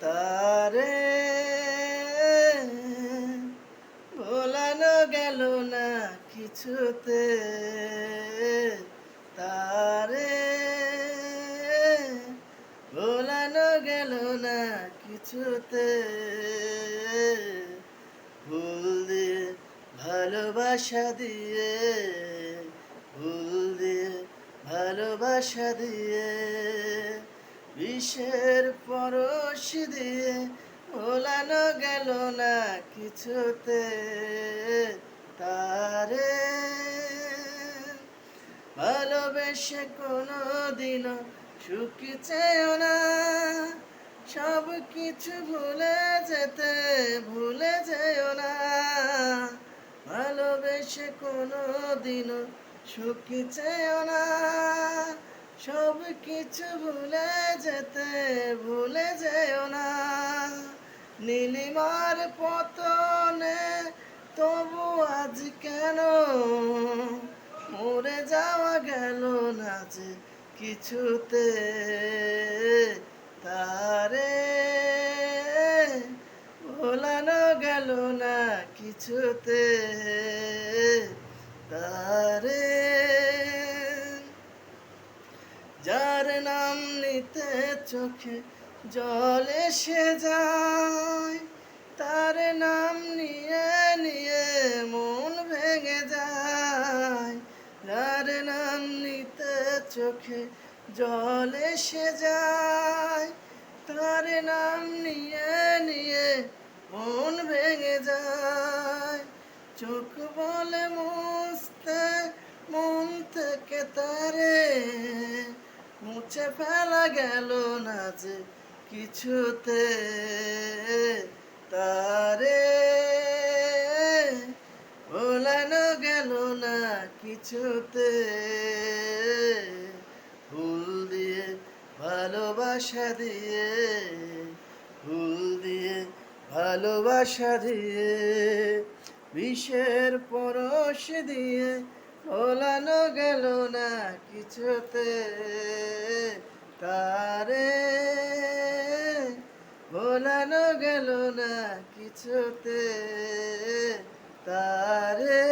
তারে ভোলানো গেল না কিছুতে, তারে ভোলানো গেল না কিছুতে। ভুল দিয়ে ভালোবাসা দিয়ে, ভুল দিয়ে ভালোবাসা দিয়ে, বিষের পরশ দিয়ে ভোলানো গেল না কিছুতে, তারে ভালোবেসে কোনো দিনও সুখী চেয়েও না, সব কিছু ভুলে যেও না। ভালোবেসে কোনো দিনও সুখী চেয়েও না, সব কিছু ভুলে যেও না। নীলিমার পতনে তবু আজ কেন মরে যাওয়া গেল না যে কিছুতে, তারে ভোলানো গেল না কিছুতে, তারে যার নাম নিতে চোখে জল এসে যায়, তার নাম নিয়ে নিয়ে মন ভেঙে যায়। যার নাম নিতে চোখে জল এসে যায়, তার নাম নিয়ে নিয়ে মন ভেঙে যায়। চোখ বলে মুছতে মন থেকে তারে মুছে ফেলা গেল না যে কিছুতে, তারে ভোলানো গেল না কিছুতে। ভুল দিয়ে ভালোবাসা দিয়ে, ভুল দিয়ে ভালোবাসা দিয়ে, বিষের পরশ দিয়ে ভোলানো গেল না কিছুতে, তারে ভোলানো গেল না কিছুতে, তারে।